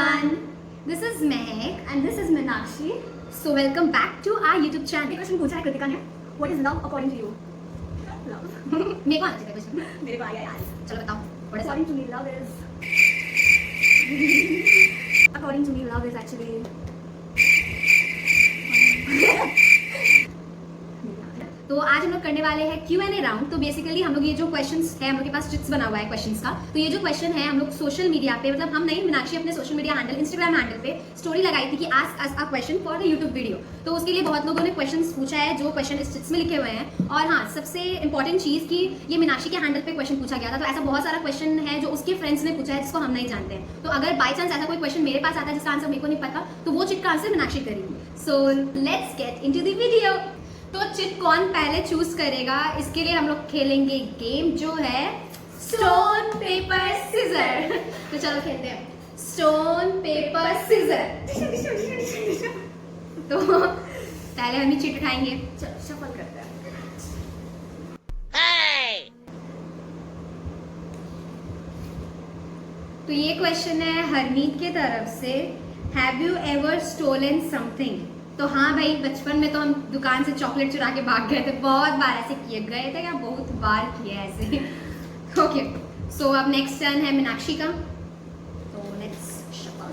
everyone. This is Mehak and this is Meenakshi. So welcome back to our YouTube channel. Question पूछा है कृतिका ने. What is love according to you? Love. मेरे को आना चाहिए question. मेरे को आ गया यार. चलो बताओ. What is According to me, love is. According to me, love is actually. तो आज हम लोग करने वाले हैं Q&A राउंड. तो बेसिकली हम लोग ये जो क्वेश्चंस है, हम लोग के पास ट्रिक्स बना हुआ है क्वेश्चंस का. तो ये जो क्वेश्चन है हम लोग सोशल मीडिया पे, मतलब हम नहीं, मीनाक्षी अपने social media handle, Instagram handle पे स्टोरी लगाई थी कि ask us a question for the YouTube video. तो उसके लिए बहुत लोगों ने क्वेश्चंस पूछा है, जो क्वेश्चन इस ट्रिक्स में लिखे हुए हैं. और हाँ, सबसे इंपॉर्टेंट चीज़ कि ये मीनाक्षी के हैंडल पे क्वेश्चन पूछा गया था. तो ऐसा बहुत सारा क्वेश्चन है जो उसके फ्रेंड्स ने पूछा है जिसको हम नहीं जानते हैं. तो अगर बाई चांस ऐसा कोई क्वेश्चन मेरे पास आता है जिसका आंसर मेरे को नहीं पता, तो वो चिट का आंसर मीनाक्षी करेगी. So let's get into the video. तो चिट कौन पहले चूज करेगा, इसके लिए हम लोग खेलेंगे गेम जो है स्टोन पेपर सीजर. तो चलो खेलते हैं स्टोन पेपर सीजर. तो पहले हम ही चिट उठाएंगे. चलो शफल करते हैं. तो ये क्वेश्चन है हरमीत के तरफ से. Have you ever stolen something? तो हाँ भाई, बचपन में तो हम दुकान से चॉकलेट चुरा के भाग गए थे. बहुत बार ऐसे किए गए थे, या बहुत बार किया है ऐसे. ओके, सो अब नेक्स्ट टर्न है मीनाक्षी का. तो लेट्स शफल.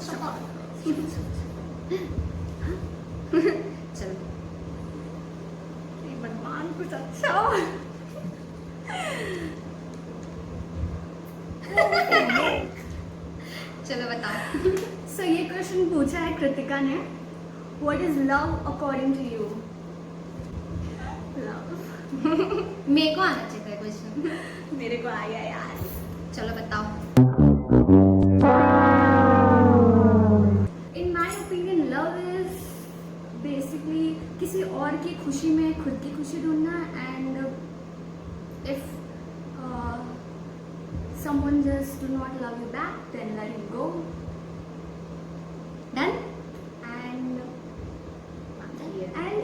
चलो भगवान कुछ अच्छा. चलो बताओ. So ये क्वेश्चन पूछा है कृतिका ने. What is love according to you? Love. मेरे को आना चाहिए क्वेश्चन. मेरे को आ गया यार. चलो बताओ. In my opinion, love is basically किसी और की खुशी में खुद की खुशी ढूंढना. And if someone just do not love you back, then let him go. Done. And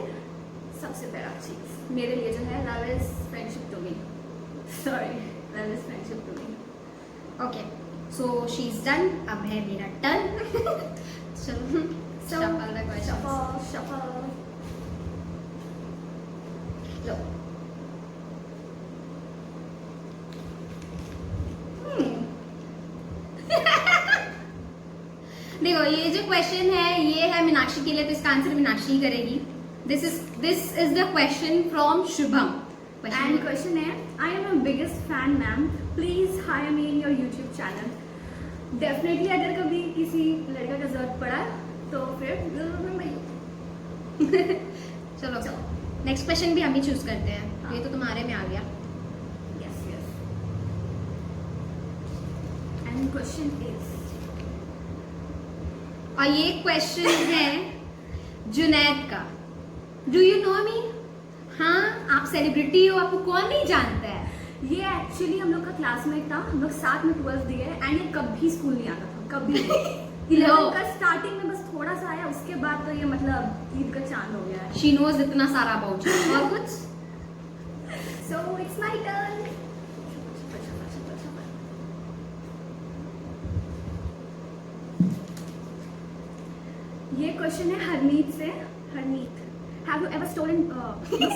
सबसे बड़ा चीज मेरे लिए जो है, love is friendship to me. Sorry, love is friendship to me. Okay, so she is done. अब है मेरा टर्न. चलो shuffle the questions. Shuffle. लो. देखो, ये जो क्वेश्चन है ये है मीनाक्षी के लिए, तो इसका आंसर मीनाक्षी ही करेगी. This is the question from Shubham. And question है, I am your biggest fan, ma'am. Please hire me in your YouTube channel. Definitely अगर कभी किसी लड़का का जरूरत पड़ा तो फिर चलो नेक्स्ट क्वेश्चन भी हम ही चूज करते हैं. ये तो तुम्हारे में आ गया. Yes. And question is, और ये क्वेश्चन है जुनैद का. डू यू नो मी? हाँ, आप सेलिब्रिटी हो, आपको कौन नहीं जानता है. ये एक्चुअली हम लोग का क्लासमेट था. हम लोग साथ में 12th दिए एंड ये कभी स्कूल नहीं आता था, कभी. 11 का स्टार्टिंग में बस थोड़ा सा आया, उसके बाद तो ये मतलब ईद का चांद हो गया है. शी नोज इतना सारा अबाउट यू. और कुछ? So it's my turn. ये क्वेश्चन है हरमीत से. Harmeet, have you ever stolen?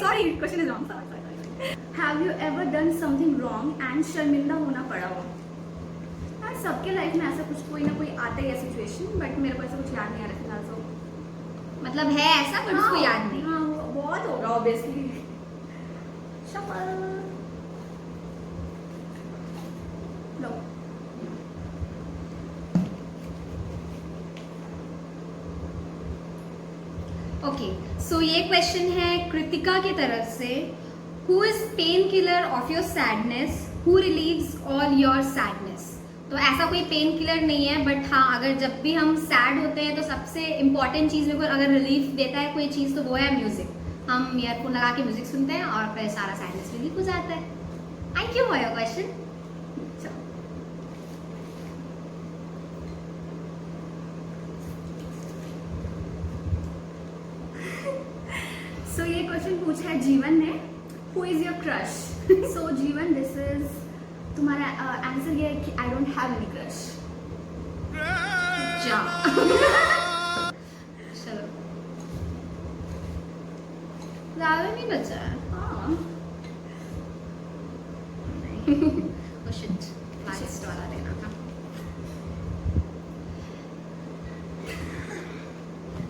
Sorry, question is wrong. Sorry. Have you ever done something wrong and शर्मिंदा होना पड़ा हो? यार सबके लाइफ में ऐसा कुछ कोई ना कोई आता ही है सिचुएशन, बट मेरे को ऐसा कुछ याद नहीं आ रहा फिलहाल. तो मतलब है ऐसा, पर उसको याद नहीं. हाँ, बहुत होगा ऑब्वियसली. शफल. लो. ओके, सो ये क्वेश्चन है कृतिका की तरफ से. Who is pain killer of your sadness? Who relieves all your sadness? तो ऐसा कोई पेन किलर नहीं है, बट हाँ, अगर जब भी हम सैड होते हैं तो सबसे इम्पॉर्टेंट चीज़ मेरे को अगर रिलीफ देता है कोई चीज़, तो वो है म्यूजिक. हम ईयरफोन लगा के म्यूजिक सुनते हैं और फिर सारा सैडनेस रिलीफ हो जाता है. Thank you for your question. So ये क्वेश्चन पूछा है जीवन ने. Who is your crush? So Jeevan, this is तुम्हारा आंसर ये है कि I don't have any crush. अच्छा चलो ज्यादा नहीं बचा है हाँ oh shit लास्ट वाला देना था।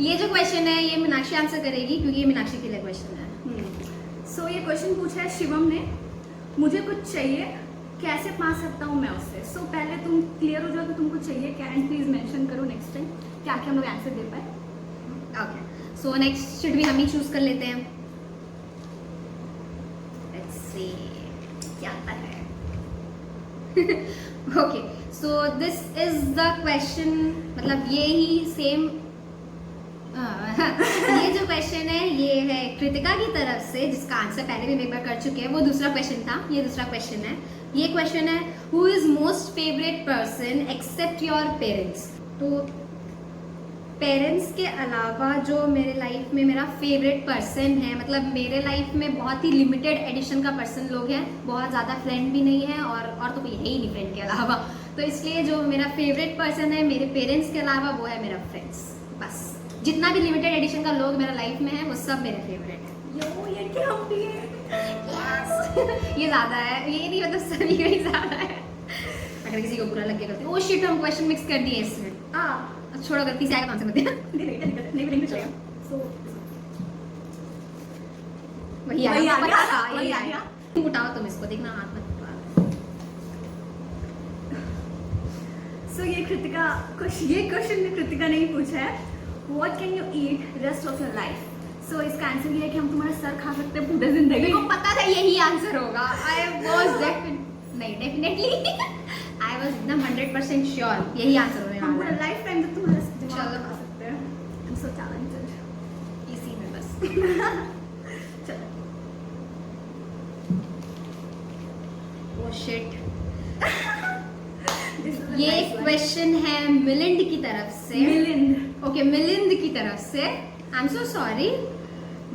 ये जो क्वेश्चन है ये मीनाक्षी आंसर करेगी क्योंकि ये मीनाक्षी के लिए क्वेश्चन है। सो ये क्वेश्चन पूछा है शिवम ने, मुझे कुछ चाहिए कैसे पा सकता हूँ मैं उससे। सो पहले तुम क्लियर हो जाओ कि तुमको चाहिए क्या, एंड प्लीज मेंशन करो नेक्स्ट टाइम क्या क्या हम लोग आंसर दे पाए। ओके सो नेक्स्ट शुड भी हम ही चूज कर लेते हैं। लेट्स सी क्या आता है। Okay so this is the question, मतलब ये ही सेम ये जो क्वेश्चन है ये है कृतिका की तरफ से, जिसका आंसर पहले भी हम एक बार कर चुके हैं, वो दूसरा क्वेश्चन था, ये दूसरा क्वेश्चन है। ये क्वेश्चन है who is most favourite person except your parents. तो पेरेंट्स के अलावा जो मेरे लाइफ में मेरा फेवरेट पर्सन है, मतलब मेरे लाइफ में बहुत ही लिमिटेड एडिशन का पर्सन लोग हैं, बहुत ज़्यादा फ्रेंड भी नहीं है और तो कोई है ही नहीं फ्रेंड के अलावा। तो इसलिए जो मेरा फेवरेट पर्सन है मेरे पेरेंट्स के अलावा वो है मेरा फ्रेंड्स। बस जितना भी लिमिटेड एडिशन का लोग मेरा लाइफ में है वो सब मेरे फेवरेट है। यो ये क्या हम भी है ये ज़्यादा है, ये नहीं मतलब सभी का ही ज़्यादा है। अगर किसी को बुरा लग गया करते ओ शिट हम क्वेश्चन मिक्स कर दिए इसमें। छोड़ो गलती से आएगा कौन से मत नहीं सो वही वही आ गया, था, वही यही आ आया। गया। उठाओ तुम इसको, देखना हाथ मत उठाओ। सो ये क्वेश्चन में कृतिका ने ही पूछा है what can you eat rest of your life. So इसका आंसर ये है कि हम तुम्हारा सर खा सकते हैं पूरी जिंदगी। मेरे को पता था यही आंसर होगा। I was definitely I was एकदम 100% श्योर यही आंसर होने हम वाला पूरा है। लाइफ टाइम तक तुम्हारा दिमाग चलो। खा सकते हैं। I'm so talented। इसी में बस चलो oh shit This is a ये nice one। क्वेश्चन है मिलिंद की तरफ से। मिलिंद ओके मिलिंद की तरफ से। I am so sorry.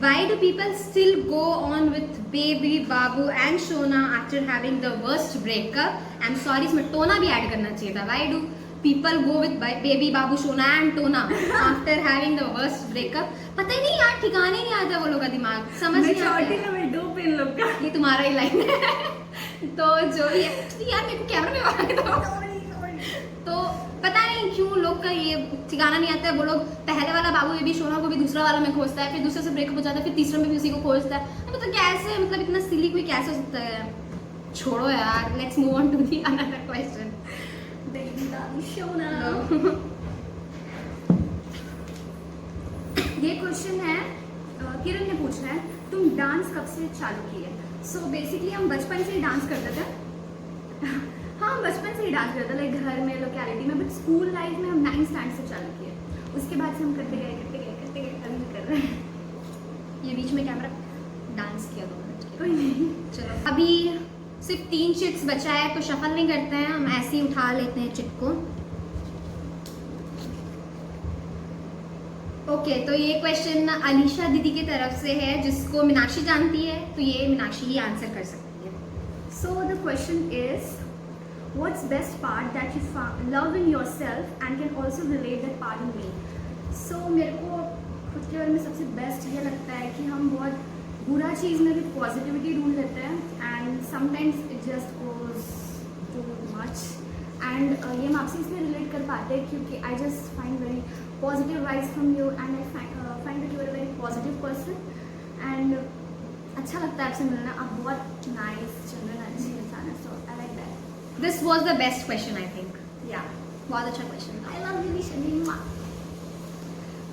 Why do people still go on with baby Babu and Shona after having the worst breakup? I'm sorry इसमें टोना भी ऐड करना चाहिए था। Why do people go with baby Babu Shona and टोना after having the worst breakup? पता ही नहीं यार, ठिकाने नहीं आता वो लोग का दिमाग, समझ नहीं आता मेजॉरिटी है। में डोप इन लोग का। ये तुम्हारा ही लाइन है। तो जो भी है यार मेरे को कैमरा में आ रहा है तो पता नहीं क्यों लोग का ये ठिकाना नहीं आता है। वो लोग पहले वाला बाबू बेबी शोना को भी दूसरा वाला में खोजता है, फिर दूसरे से ब्रेकअप हो जाता है, फिर तीसरे में भी उसी को खोजता है। मतलब कैसे, मतलब इतना सिली कोई कैसे हो सकता है। छोड़ो यार, let's move on to the another question. Baby बाबू शोना। ये क्वेश्चन है किरण ने पूछा है तुम डांस कब से चालू किए। सो बेसिकली हम बचपन से ही डांस करते थे। हाँ बचपन से ही डांस करते थे, लाइक घर में लोकेलिटी में, बट स्कूल लाइफ में हम 9th स्टैंडर्ड से चालू किए। उसके बाद से हम करते गए अभी भी कर रहे हैं। ये बीच में कैमरा डांस किया 2 मिनट के। कोई नहीं। चलो अभी सिर्फ 3 चिट्स बचा है तो शफल नहीं करते हैं, हम ऐसे ही उठा लेते हैं चिट को। ओके तो ये क्वेश्चन अलीशा दीदी की तरफ से है जिसको मीनाक्षी जानती है, तो ये मीनाक्षी ही आंसर कर सकती है। So the question is what's best part that you love in yourself and can also relate that part in me. So मेरे को खुद के बारे में सबसे बेस्ट ये लगता है कि हम बहुत बुरा चीज़ में भी पॉजिटिविटी ढूंढ लेते हैं, and sometimes it just goes too much. And ये हम आपसे इसलिए रिलेट कर पाते हैं क्योंकि I just find very positive vibes from you and I find that you are a very positive person. And अच्छा लगता है आपसे मिलना, आप बहुत नाइस चंद्रन अच्छी इंसान है। So I like that. This was the best question I think. या बहुत अच्छा क्वेश्चन था। I love you Nisha.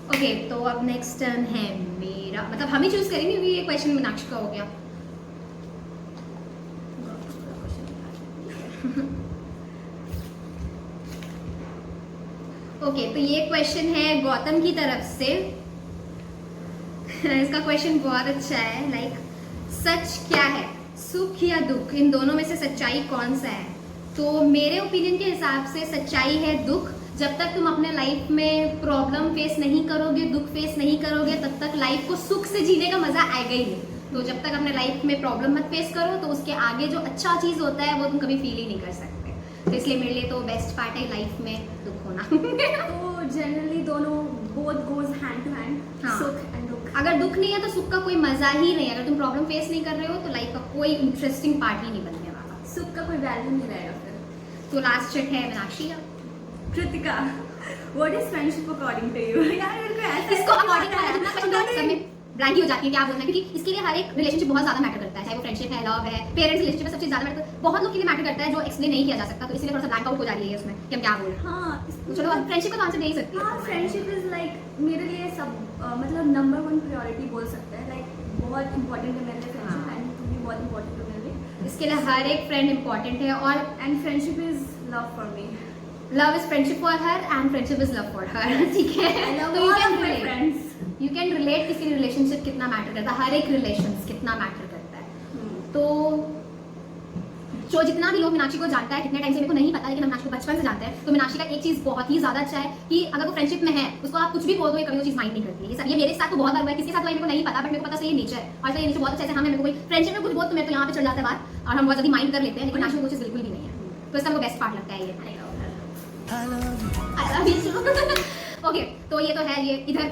Okay तो अब नेक्स्ट टर्न है मेरा, मतलब हम ही चूज करेंगे क्योंकि ये क्वेश्चन मीनाक्षी का हो गया। ओके तो ये क्वेश्चन है गौतम की तरफ से। इसका क्वेश्चन बहुत अच्छा है, लाइक सच क्या है, सुख या दुख, इन दोनों में से सच्चाई कौन सा है। तो मेरे ओपिनियन के हिसाब से सच्चाई है दुख। जब तक तुम अपने लाइफ में प्रॉब्लम फेस नहीं करोगे, दुख फेस नहीं करोगे, तब तक लाइफ को सुख से जीने का मजा आएगा ही नहीं। तो जब तक अपने लाइफ में प्रॉब्लम मत फेस करो तो उसके आगे जो अच्छा चीज होता है वो तुम कभी फील ही नहीं कर सकते। तो इसलिए मेरे लिए तो बेस्ट पार्ट है लाइफ में दुख होना। तो जनरली दोनों both goes hand to hand. हाँ. सुख and दुख. अगर दुख नहीं है तो सुख का कोई मजा ही नहीं है। अगर तुम प्रॉब्लम फेस नहीं कर रहे हो तो लाइफ का कोई इंटरेस्टिंग पार्ट ही नहीं बनने वाला। सुख का कोई वैल्यू नहीं रहेगा फिर. तो लास्ट चिट है मीनाक्षी का। Kritika, what is friendship according to you? यार मेरे को ऐसा इसको अकॉर्डिंग वाला जितना क्वेश्चन सब में ब्लैंक ही हो जाती है क्या बोलना है, क्योंकि इसके लिए हर एक रिलेशनशिप बहुत ज्यादा मैटर करता है, चाहे वो फ्रेंडशिप है, लव है, पेरेंट्स रिलेशनशिप है, सब चीज ज्यादा मैटर बहुत लोग के लिए मैटर करता है जो एक्सप्लेन नहीं किया जा सकता, तो इसलिए थोड़ा सा ब्लैंक आउट हो जा रही है उसमें कि हम क्या बोल रहे हैं। हाँ. तो चलो अब फ्रेंडशिप का तो आंसर दे ही सकती है। हाँ, फ्रेंडशिप इज लाइक मेरे लिए सब मतलब नंबर 1 प्रायोरिटी बोल सकते हैं. लाइक बहुत इंपॉर्टेंट है मेरे लिए फ्रेंडशिप, हाँ. एंड तुम भी बहुत इंपॉर्टेंट हो मेरे लिए. इसके लिए हर एक फ्रेंड इंपॉर्टेंट है और and friendship is love for me. Love is friendship for her and friendship is love for her. ठीक है, I love तो you all can of my relate, friends. You can relate किसी relationship कितना matter करता है, हर एक relations कितना matter करता है। तो जो जितना भी लोग मीनाक्षी को जानता है, कितने टाइम से मेरे को नहीं पता, लेकिन हम मीनाक्षी को बचपन से जानते हैं, तो मीनाक्षी का एक चीज बहुत ही ज्यादा अच्छा है कि अगर वो फ्रेंडशिप में है उसको आप कुछ भी बोल दो ये कभी वो चीज माइंड नहीं करती है। ये सब ये मेरे साथ तो बहुत बार हुआ है, किसके साथ हुआ है मेरे को नहीं पता, बट मेरे को पता है ये नेचर है और ये नेचर बहुत अच्छा है। हाँ, मेरे को कोई फ्रेंडशिप में कुछ बोल तो मेरे तो यहाँ पे चढ़ जाता है बात और हम बहुत जल्दी माइंड कर लेते हैं, लेकिन मीनाक्षी को वो चीज बिल्कुल भी नहीं है, तो इसका वो बेस्ट पार्ट लगता है ये। ओके, तो ये तो है, ये इधर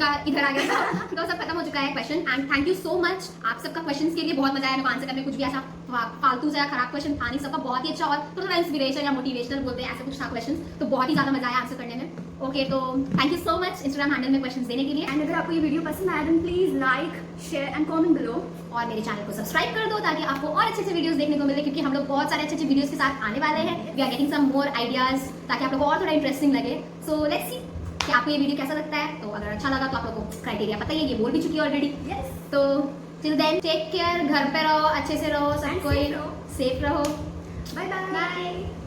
आ गया तो सब खत्म हो चुका है question. And thank you so much आप सबका क्वेश्चंस के लिए, बहुत मजा आया मेरे को आंसर करने में। कुछ भी ऐसा फालतू से या खराब क्वेश्चन था नहीं, सबका बहुत ही अच्छा और थोड़ा इंस्पिरेशन या मोटिवेशनल बोलते हैं ऐसा कुछ था क्वेश्चन, तो बहुत ही ज्यादा मजा आया आंसर करने में। ओके, तो thank you so much Instagram handle में क्वेश्चन देने के लिए। एंड अगर आपको ये वीडियो पसंद आया then please like, share and comment below, और मेरे चैनल को सब्सक्राइब कर दो ताकि आपको और अच्छे अच्छे वीडियोस देखने को मिले, क्योंकि हम लोग बहुत सारे अच्छे अच्छे वीडियोस के साथ आने वाले हैं। We are getting some more ideas ताकि आप लोगों को और थोड़ा इंटरेस्टिंग लगे। सो लेट्स सी कि आपको ये वीडियो कैसा लगता है। तो अगर अच्छा लगा तो आप लोगों को क्राइटेरिया पता ही है, ये बोल भी चुकी है ऑलरेडी। यस. तो टिल देन टेक केयर, घर पे रहो, अच्छे से रहो, सब And कोई safe रहो. सेफ रहो। Bye bye. बाय।